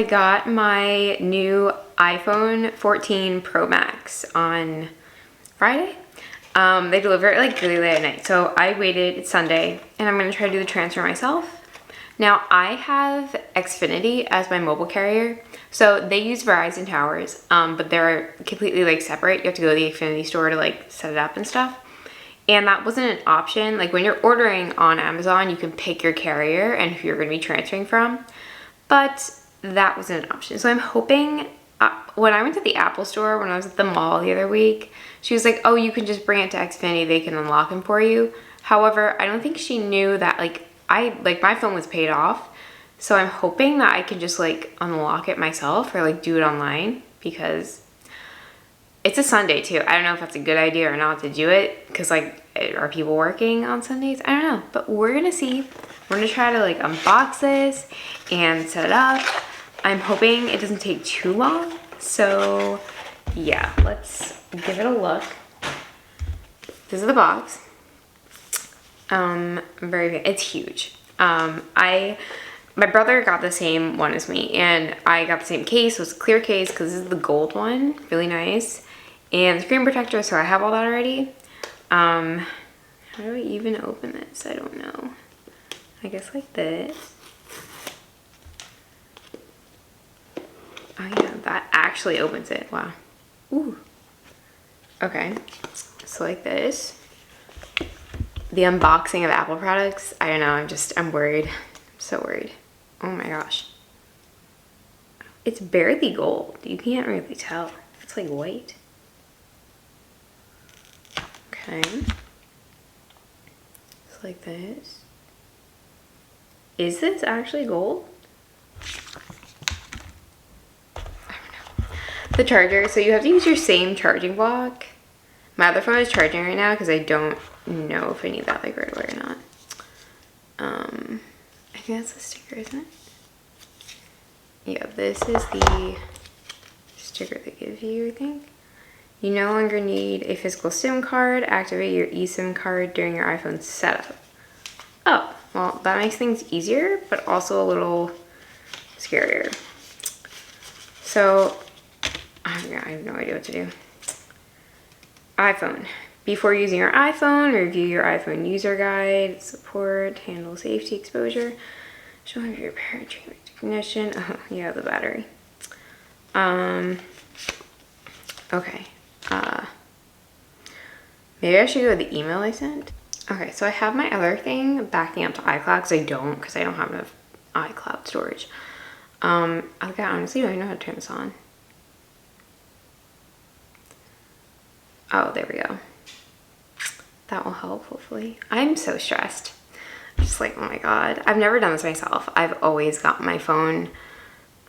I got my new iPhone 14 Pro Max on Friday. They deliver it like really late at night. So I waited, it's Sunday, and I'm gonna try to do the transfer myself. Now I have Xfinity as my mobile carrier. So they use Verizon towers, but they're completely like separate. You have to go to the Xfinity store to like set it up and stuff. And that wasn't an option. Like when you're ordering on Amazon, you can pick your carrier and who you're gonna be transferring from. But that wasn't an option. So I'm hoping, when I went to the Apple store, when I was at the mall the other week, she was like, oh, you can just bring it to Xfinity, they can unlock them for you. However, I don't think she knew that my phone was paid off. So I'm hoping that I can just like unlock it myself or like do it online, because it's a Sunday too. I don't know if that's a good idea or not to do it, because like, are people working on Sundays? I don't know, but we're gonna see. We're gonna try to like unbox this and set it up. I'm hoping it doesn't take too long. So yeah, let's give it a look. This is the box. It's huge. My brother got the same one as me, and I got the same case. So it's a clear case because this is the gold one, really nice. And the screen protector, so I have all that already. How do I even open this? I don't know. I guess like this. Oh yeah, that actually opens it. Wow. Ooh. Okay. So like this. The unboxing of Apple products. I don't know. I'm worried. I'm so worried. Oh my gosh. It's barely gold. You can't really tell. It's like white. Okay. It's like this. Is this actually gold? I don't know. The charger, so you have to use your same charging block. My other phone is charging right now because I don't know if I need that like right away or not. I think that's the sticker, isn't it? Yeah, this is the sticker they give you, I think. You no longer need a physical SIM card. Activate your eSIM card during your iPhone setup. Oh, well, that makes things easier, but also a little scarier. So, I have no idea what to do. iPhone. Before using your iPhone, review your iPhone user guide, support, handle safety exposure, show your repair treatment recognition. Oh, yeah, the battery. Okay. Maybe I should go with the email I sent. Okay, so I have my other thing backing up to iCloud because I don't have enough iCloud storage. Okay, honestly, I don't know how to turn this on. Oh, there we go. That will help, hopefully. I'm so stressed. I'm just like, oh my God. I've never done this myself. I've always got my phone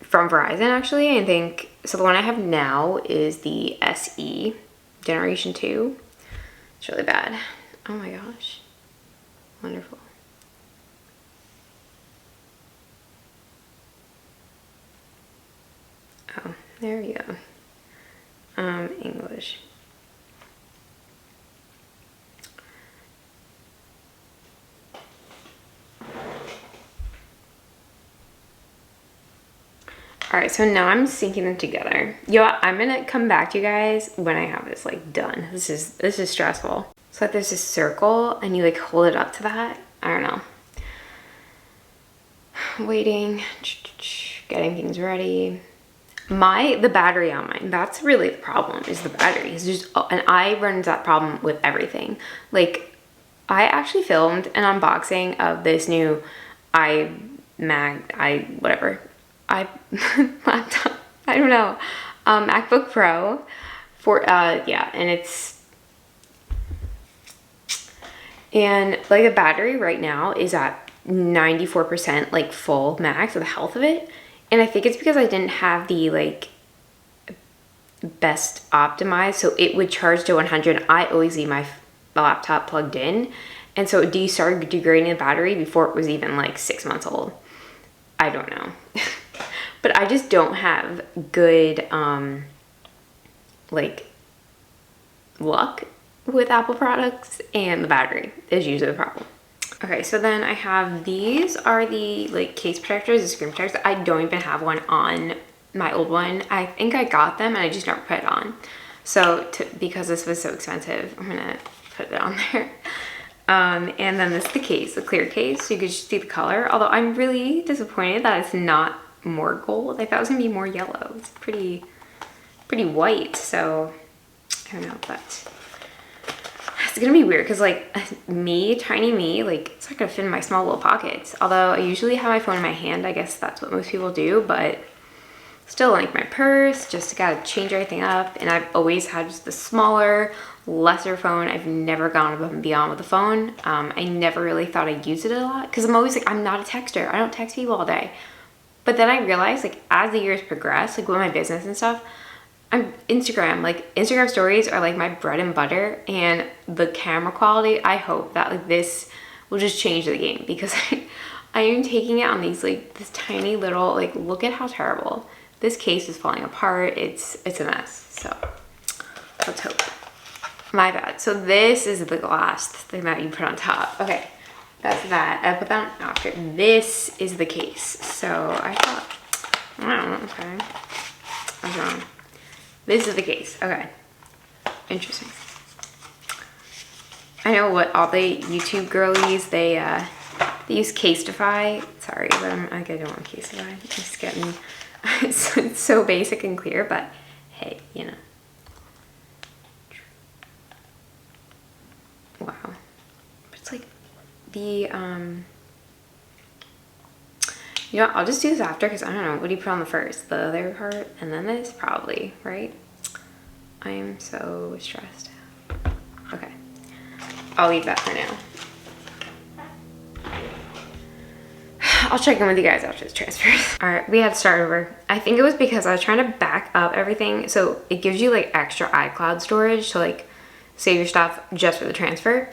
from Verizon, actually. I think, so the one I have now is the SE Generation 2. It's really bad. Oh my gosh. Wonderful. Oh, there we go. English. All right, so now I'm syncing them together. Yo, I'm gonna come back to you guys when I have this like done. This is stressful. So like there's this circle and you like hold it up to that. I don't know. Waiting, getting things ready. The battery on mine, that's really the problem, is the battery. It's just, and I run into that problem with everything. Like I actually filmed an unboxing of this new laptop, I don't know, MacBook Pro for, yeah, and like the battery right now is at 94% like full max of the health of it. And I think it's because I didn't have the like best optimized, so it would charge to 100. I always leave my laptop plugged in, and so it started degrading the battery before it was even like 6 months old. I don't know. But I just don't have good like luck with Apple products, and the battery is usually the problem. Okay, so then I have, these are the like case protectors, the screen protectors. I don't even have one on my old one. I think I got them and I just never put it on. So because this was so expensive, I'm gonna put it on there. And then this is the case, the clear case, so you could just see the color. Although I'm really disappointed that it's not more gold. I thought it was gonna be more yellow. It's pretty white, so I don't know, but it's gonna be weird because like me, tiny me, like it's not gonna fit in my small little pockets. Although I usually have my phone in my hand, I guess that's what most people do, but still like my purse, just gotta change everything up. And I've always had just the smaller, lesser phone. I've never gone above and beyond with the phone. I never really thought I'd use it a lot because I'm always like, I'm not a texter. I don't text people all day. But then I realized like as the years progress, like with my business and stuff, Instagram stories are like my bread and butter, and the camera quality, I hope that like this will just change the game because I am taking it on these like this tiny little, like look at how terrible. This case is falling apart. It's a mess. So let's hope. My bad. So this is the glass thing that you put on top. Okay, that's that. I put that on after. This is the case. So I thought, I don't know, okay. I was wrong. This is the case. Okay. Interesting. I know what all the YouTube girlies, they use Casetify. Sorry, but I don't want Casetify. I'm just getting, it's so basic and clear, but hey, you know. Wow. It's like the, you know, I'll just do this after because I don't know. What do you put on the first? The other part and then this? Probably, right? I am so stressed. Okay. I'll leave that for now. I'll check in with you guys after the transfers. All right, we had to start over. I think it was because I was trying to back up everything. So it gives you like extra iCloud storage to like save your stuff just for the transfer.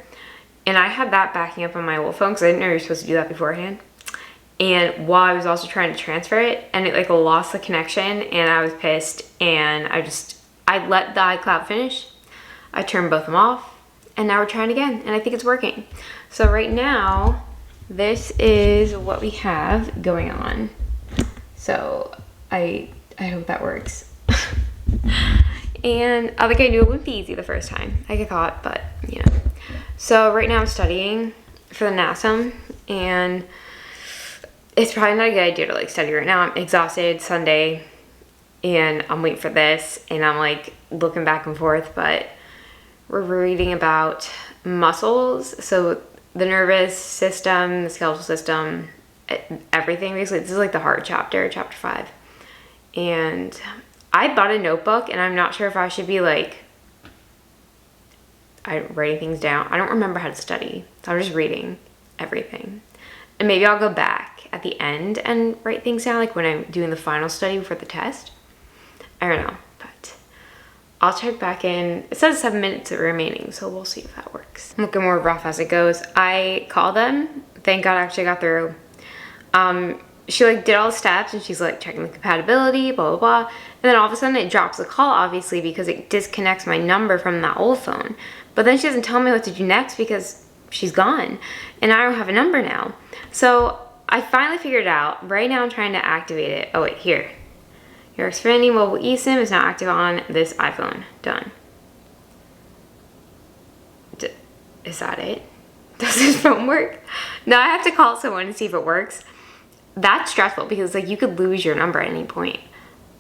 And I had that backing up on my old phone because I didn't know you were supposed to do that beforehand. And while I was also trying to transfer it, and it like lost the connection, and I was pissed, and I let the iCloud finish. I turned both of them off, and now we're trying again, and I think it's working. So right now, this is what we have going on. So I hope that works. And I think I knew it wouldn't be easy the first time, like I thought, but you know. So right now I'm studying for the NASM, and it's probably not a good idea to like study right now. I'm exhausted, Sunday, and I'm waiting for this, and I'm like looking back and forth, but we're reading about muscles. So the nervous system, the skeletal system, everything basically. This is like the heart chapter, chapter 5. And I bought a notebook, and I'm not sure if I should be like writing things down. I don't remember how to study, so I'm just reading everything. And maybe I'll go back at the end and write things down, like when I'm doing the final study for the test. I don't know, but I'll check back in. It says 7 minutes remaining, so we'll see if that works. I'm looking more rough as it goes. I called them. Thank God I actually got through. She like did all the steps, and she's like checking the compatibility, blah, blah, blah. And then all of a sudden it drops the call, obviously, because it disconnects my number from that old phone. But then she doesn't tell me what to do next because she's gone, and I don't have a number now. So I finally figured it out. Right now I'm trying to activate it. Oh wait, here. Your expanding mobile eSIM is now active on this iPhone. Done. Is that it? Does this phone work? Now I have to call someone and see if it works. That's stressful because like you could lose your number at any point.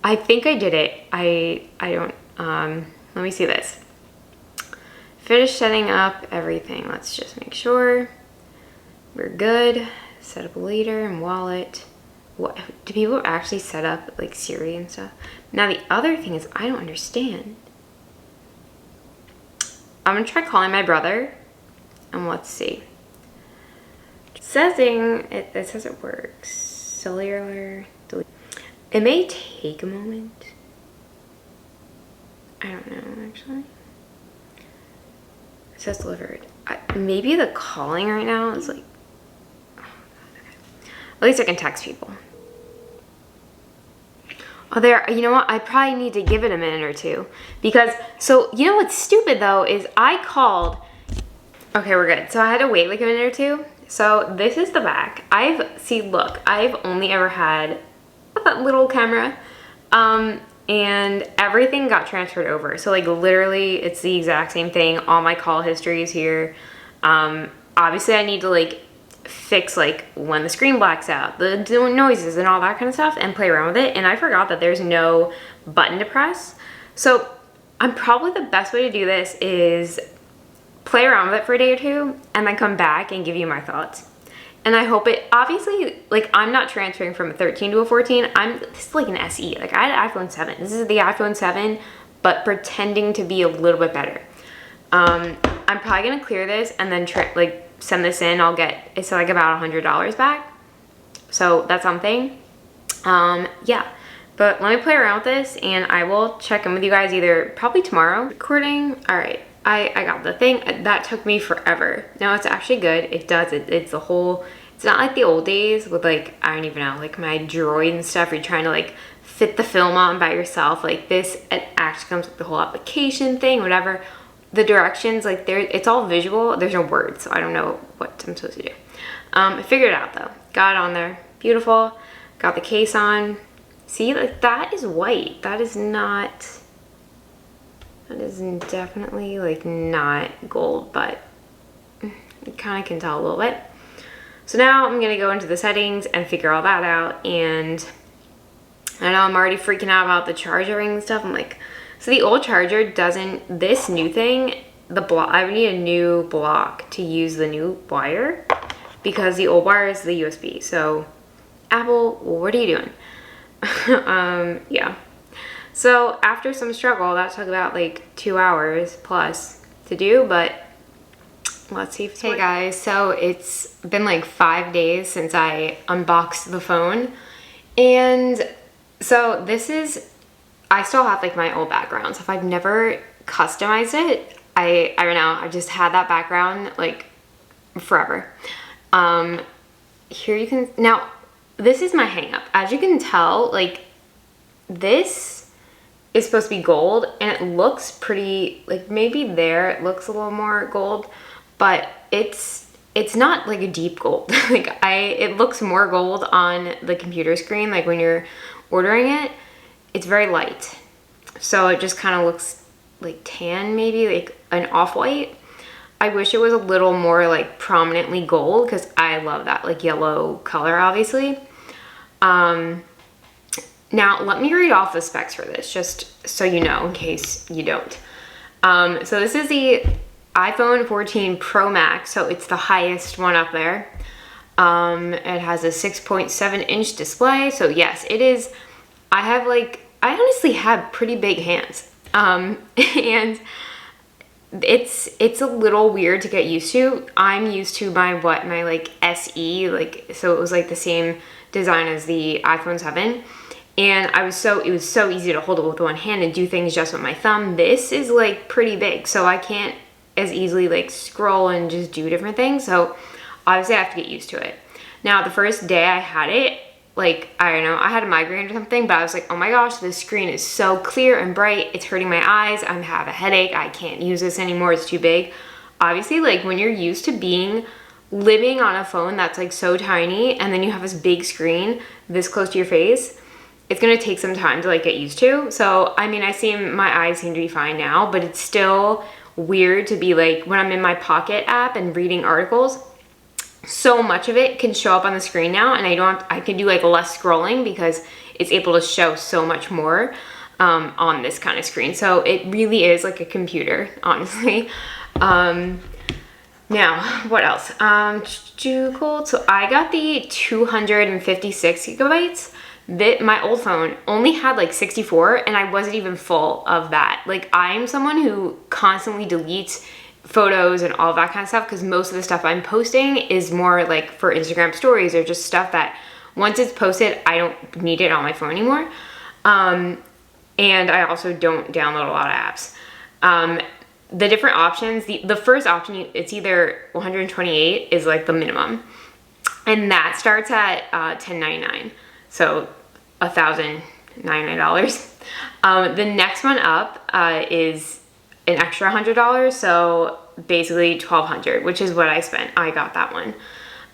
I think I did it. I don't, let me see this. Finish setting up everything. Let's just make sure we're good. Set up a later and wallet. What do people actually set up like Siri and stuff? Now the other thing is I don't understand. I'm gonna try calling my brother and let's see. It says it works. Cellular delete. It may take a moment. I don't know actually. It says delivered. Maybe the calling right now is like, oh God, okay. At least I can text people. Oh, you know what? I probably need to give it a minute or two because, so you know what's stupid though is I called, okay, we're good. So I had to wait like a minute or two So this is the back. I've only ever had that little camera, and everything got transferred over. So like literally it's the exact same thing. All my call history is here. Obviously I need to like fix like when the screen blacks out, the noises and all that kind of stuff, and play around with it. And I forgot that there's no button to press. So I'm probably the best way to do this is play around with it for a day or two and then come back and give you my thoughts. And I hope it, obviously, like I'm not transferring from a 13 to a 14. This is like an SE. Like I had an iPhone 7. This is the iPhone 7, but pretending to be a little bit better. I'm probably gonna clear this and then send this in. It's like about $100 back. So that's something. Yeah. But let me play around with this and I will check in with you guys either probably tomorrow. Recording. All right. I got the thing. That took me forever. No, it's actually good. It does. It's the whole, it's not like the old days with like, I don't even know, like my Droid and stuff. You're trying to like fit the film on by yourself. Like this, it actually comes with the whole application thing, whatever. The directions, like it's all visual. There's no words, so I don't know what I'm supposed to do. I figured it out though. Got it on there. Beautiful. Got the case on. See, like that is white. That is definitely like not gold, but you kind of can tell a little bit. So now I'm gonna go into the settings and figure all that out. And I know I'm already freaking out about the charging and stuff. I'm like, so the old charger doesn't, this new thing, I would need a new block to use the new wire because the old wire is the USB. So Apple, what are you doing? Yeah. So after some struggle, that took about like 2 hours plus to do, but let's see if it's working. Hey guys, so it's been like 5 days since I unboxed the phone. And so I still have like my old background. So if I've never customized it, I don't know, I just had that background like forever. Here you can, now this is my hang up. As you can tell, like this is supposed to be gold and it looks pretty, like maybe there it looks a little more gold, but it's not like a deep gold. Like it looks more gold on the computer screen, like when you're ordering it, it's very light. So it just kind of looks like tan, maybe like an off-white. I wish it was a little more like prominently gold because I love that like yellow color, obviously. Now, let me read off the specs for this, just so you know, in case you don't. So this is the iPhone 14 Pro Max, so it's the highest one up there. It has a 6.7-inch display, so yes, it is. I honestly have pretty big hands, and it's a little weird to get used to. I'm used to my like SE, like, so it was like the same design as the iPhone 7. And it was so easy to hold it with one hand and do things just with my thumb. This is like pretty big, so I can't as easily like scroll and just do different things. So obviously I have to get used to it. Now the first day I had it, like, I don't know, I had a migraine or something, but I was like, oh my gosh, this screen is so clear and bright. It's hurting my eyes. I have a headache. I can't use this anymore. It's too big. Obviously, like when you're used to living on a phone that's like so tiny and then you have this big screen this close to your face, it's gonna take some time to like get used to. So, I mean, my eyes seem to be fine now, but it's still weird to be like, when I'm in my Pocket app and reading articles, so much of it can show up on the screen now, and I can do like less scrolling because it's able to show so much more on this kind of screen. So it really is like a computer, honestly. Now, what else? Cool. So I got the 256 gigabytes. My old phone only had like 64 and I wasn't even full of that. Like I'm someone who constantly deletes photos and all that kind of stuff because most of the stuff I'm posting is more like for Instagram stories or just stuff that once it's posted, I don't need it on my phone anymore. And I also don't download a lot of apps. The different options, the first option, it's either 128 is like the minimum. And that starts at $10.99. So $1,099. The next one up is an extra $100, so basically $1,200, which is what I spent. I got that one.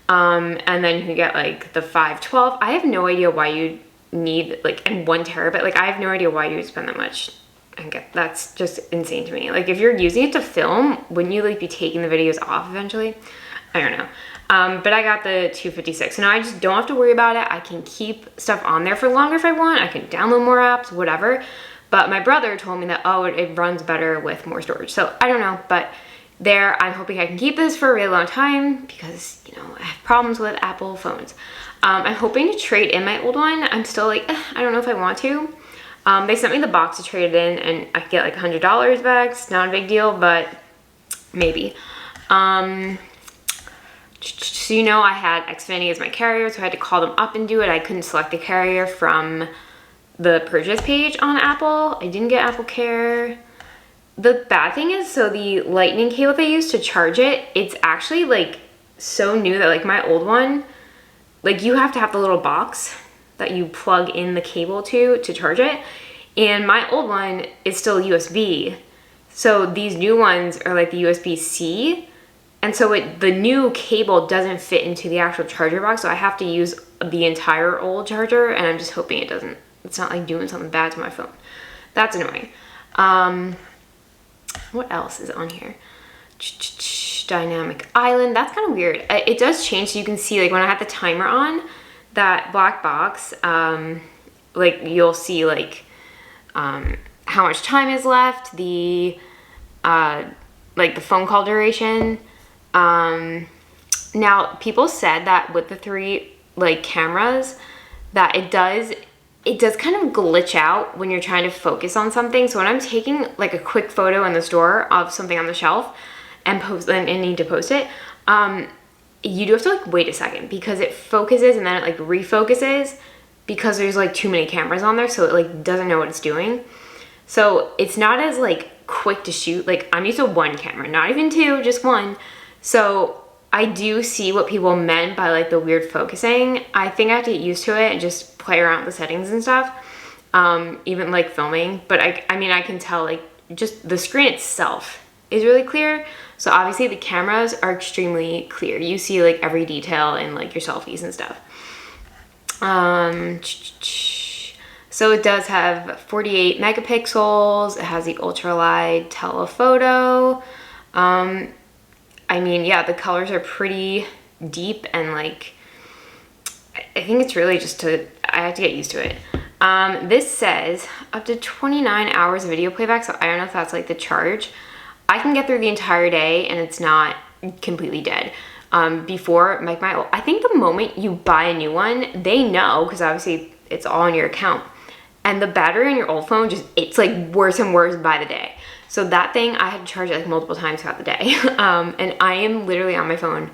And then you can get like the 512. I have no idea why you need like, and 1 terabyte. Like I have no idea why you would spend that much. That's just insane to me. Like if you're using it to film, wouldn't you like be taking the videos off eventually? I don't know. But I got the 256. So now I just don't have to worry about it. I can keep stuff on there for longer if I want. I can download more apps, whatever. But my brother told me that, oh, it runs better with more storage. So I don't know, but there, I'm hoping I can keep this for a really long time because, you know, I have problems with Apple phones. I'm hoping to trade in my old one. I'm still like, I don't know if I want to. They sent me the box to trade it in and I could get like $100 back. It's not a big deal, but maybe. So you know I had Xfinity as my carrier, so I had to call them up and do it. I couldn't select the carrier from the purchase page on Apple. I didn't get Apple Care. The bad thing is, so the lightning cable they use to charge it, it's actually like so new that like my old one, like you have to have the little box that you plug in the cable to charge it. And my old one is still USB. So these new ones are like the USB-C. And so the new cable doesn't fit into the actual charger box. So I have to use the entire old charger and I'm just hoping it's not like doing something bad to my phone. That's annoying. What else is on here? Dynamic island. That's kind of weird. It does change, so you can see like when I have the timer on, that black box, like you'll see like how much time is left, the like the phone call duration. Now people said that with the 3 like cameras that it does kind of glitch out when you're trying to focus on something. So when I'm taking like a quick photo in the store of something on the shelf and need to post it, you do have to like wait a second because it focuses and then it like refocuses because there's like too many cameras on there, so it like doesn't know what it's doing. So it's not as like quick to shoot. Like I'm used to 1 camera, not even 2, just 1. So I do see what people meant by like the weird focusing. I think I have to get used to it and just play around with the settings and stuff, even like filming. But I mean, I can tell like just the screen itself is really clear. So obviously the cameras are extremely clear. You see like every detail in like your selfies and stuff. So it does have 48 megapixels. It has the ultra wide telephoto. I mean, yeah, the colors are pretty deep and like, I think it's really just I have to get used to it. This says up to 29 hours of video playback, so I don't know if that's like the charge. I can get through the entire day and it's not completely dead. Before, like I think the moment you buy a new one, they know, because obviously it's all on your account. And the battery on your old phone, it's like worse and worse by the day. So that thing, I had to charge it like multiple times throughout the day. And I am literally on my phone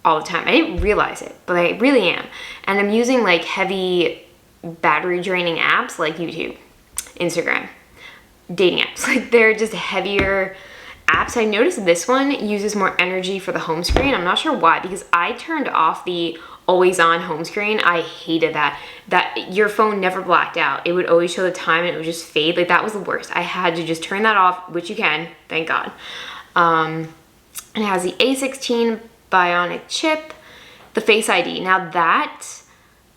all the time. I didn't realize it, but I really am. And I'm using like heavy battery draining apps like YouTube, Instagram, dating apps. Like they're just heavier apps. I noticed this one uses more energy for the home screen. I'm not sure why, because I turned off the always on home screen. I hated that your phone never blacked out. It would always show the time and it would just fade. Like that was the worst. I had to just turn that off, which you can, thank God. And it has the A16 Bionic chip, the Face ID. Now that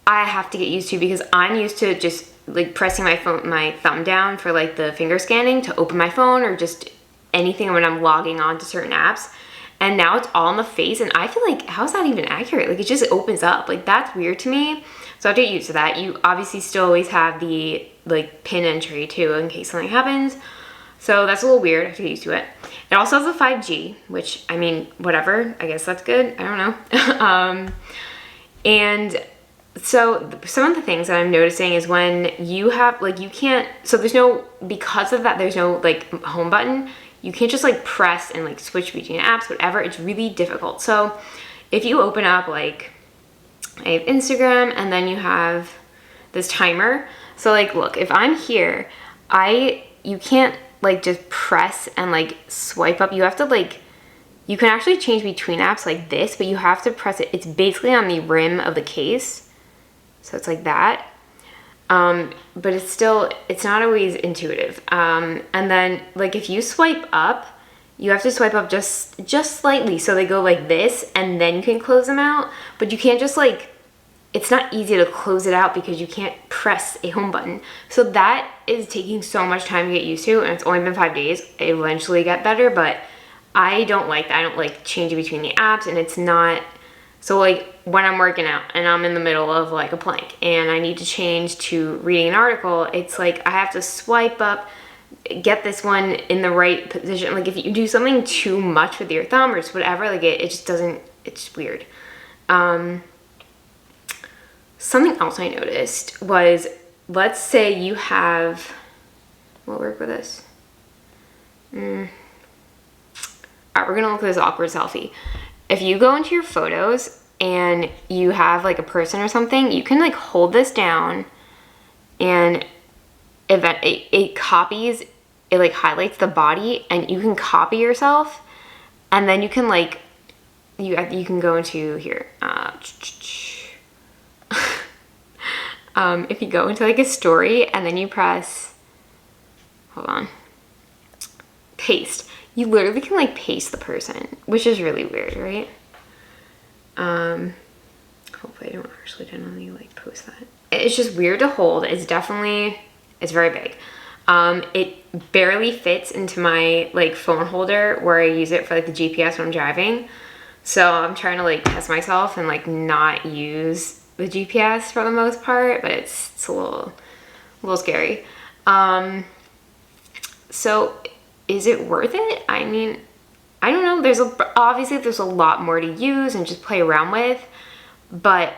I have to get used to, because I'm used to just like pressing my thumb down for like the finger scanning to open my phone or just anything when I'm logging on to certain apps. And now it's all on the face, and I feel like, how is that even accurate? Like it just opens up. Like that's weird to me. So I have to get used to that. You obviously still always have the like pin entry too in case something happens. So that's a little weird. I have to get used to it. It also has a 5G, which I mean, whatever. I guess that's good. I don't know. And so some of the things that I'm noticing is when you have like, you can't, so because of that, there's no like home button. You can't just like press and like switch between apps, whatever. It's really difficult. So if you open up like, I have Instagram and then you have this timer. So like, look, if I'm here, you can't like just press and like swipe up. You have to like, you can actually change between apps like this, but you have to press it. It's basically on the rim of the case. So it's like that. But it's not always intuitive. And then like if you swipe up, you have to swipe up just slightly so they go like this, and then you can close them out. But you can't just like, it's not easy to close it out because you can't press a home button. So that is taking so much time to get used to, and it's only been 5 days. It eventually get better, but I don't like that. I don't like changing between the apps, and it's not, so like when I'm working out and I'm in the middle of like a plank and I need to change to reading an article, it's like I have to swipe up, get this one in the right position. Like if you do something too much with your thumb or just whatever, like it just doesn't, it's weird. Something else I noticed was, let's say you have, we'll work with this. All right, we're gonna look at this awkward selfie. If you go into your photos and you have like a person or something, you can like hold this down and it copies, it like highlights the body, and you can copy yourself, and then you can like, you can go into here. If you go into like a story and then you press, hold on, paste, you literally can like paste the person, which is really weird, right? Hopefully I don't accidentally like post that. It's just weird to hold. It's definitely, it's very big. It barely fits into my like phone holder where I use it for like the GPS when I'm driving. So I'm trying to like test myself and like not use the GPS for the most part, but it's a little scary. So is it worth it? I mean, I don't know. Obviously there's a lot more to use and just play around with, but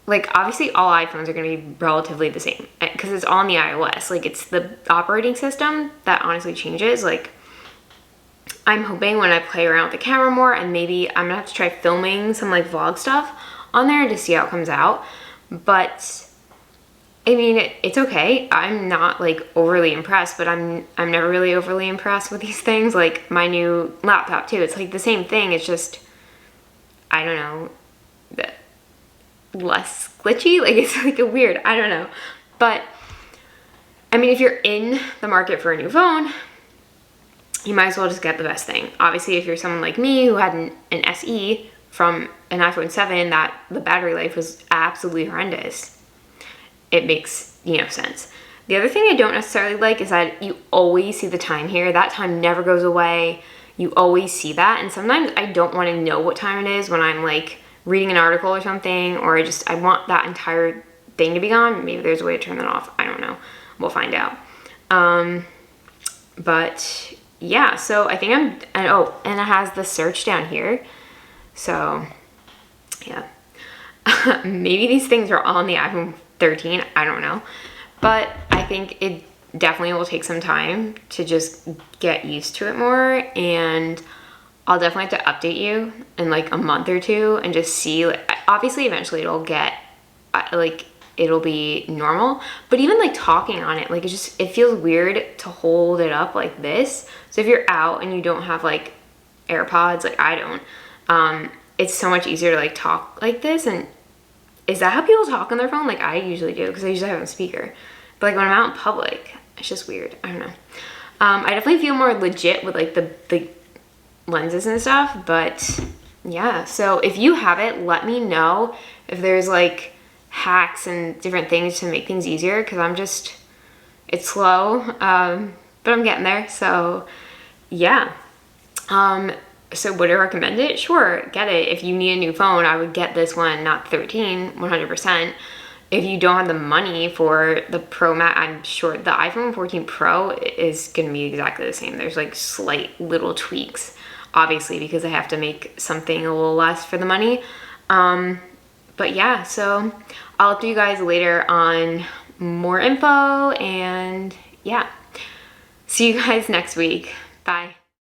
like obviously all iPhones are going to be relatively the same because it's all on the iOS. Like it's the operating system that honestly changes. Like I'm hoping when I play around with the camera more, and maybe I'm gonna have to try filming some like vlog stuff on there to see how it comes out. But I mean, it's okay. I'm not like overly impressed, but I'm never really overly impressed with these things. Like my new laptop too, it's like the same thing. It's just, I don't know, less glitchy. Like it's like a weird, I don't know. But I mean, if you're in the market for a new phone, you might as well just get the best thing. Obviously, if you're someone like me who had an SE from an iPhone 7 that the battery life was absolutely horrendous, it makes, you know, sense. The other thing I don't necessarily like is that you always see the time here. That time never goes away. You always see that. And sometimes I don't want to know what time it is when I'm like reading an article or something, or I want that entire thing to be gone. Maybe there's a way to turn that off. I don't know. We'll find out. But yeah, so I think and it has the search down here. So yeah, maybe these things are all on the iPhone 13. I don't know, but I think it definitely will take some time to just get used to it more. And I'll definitely have to update you in like a month or two and just see, like, obviously eventually it'll get like, it'll be normal, but even like talking on it, like it feels weird to hold it up like this. So if you're out and you don't have like AirPods, like I don't, it's so much easier to like talk like this. And is that how people talk on their phone? Like I usually do, because I usually have it on speaker. But like when I'm out in public, it's just weird. I don't know. I definitely feel more legit with like the lenses and stuff, but yeah. So if you have it, let me know if there's like hacks and different things to make things easier, because it's slow, but I'm getting there. So yeah. So would I recommend it? Sure, get it. If you need a new phone, I would get this one, not 13, 100%. If you don't have the money for the Pro Max, I'm sure the iPhone 14 Pro is gonna be exactly the same. There's like slight little tweaks, obviously, because I have to make something a little less for the money. But yeah, so I'll update you guys later on more info, and yeah. See you guys next week. Bye.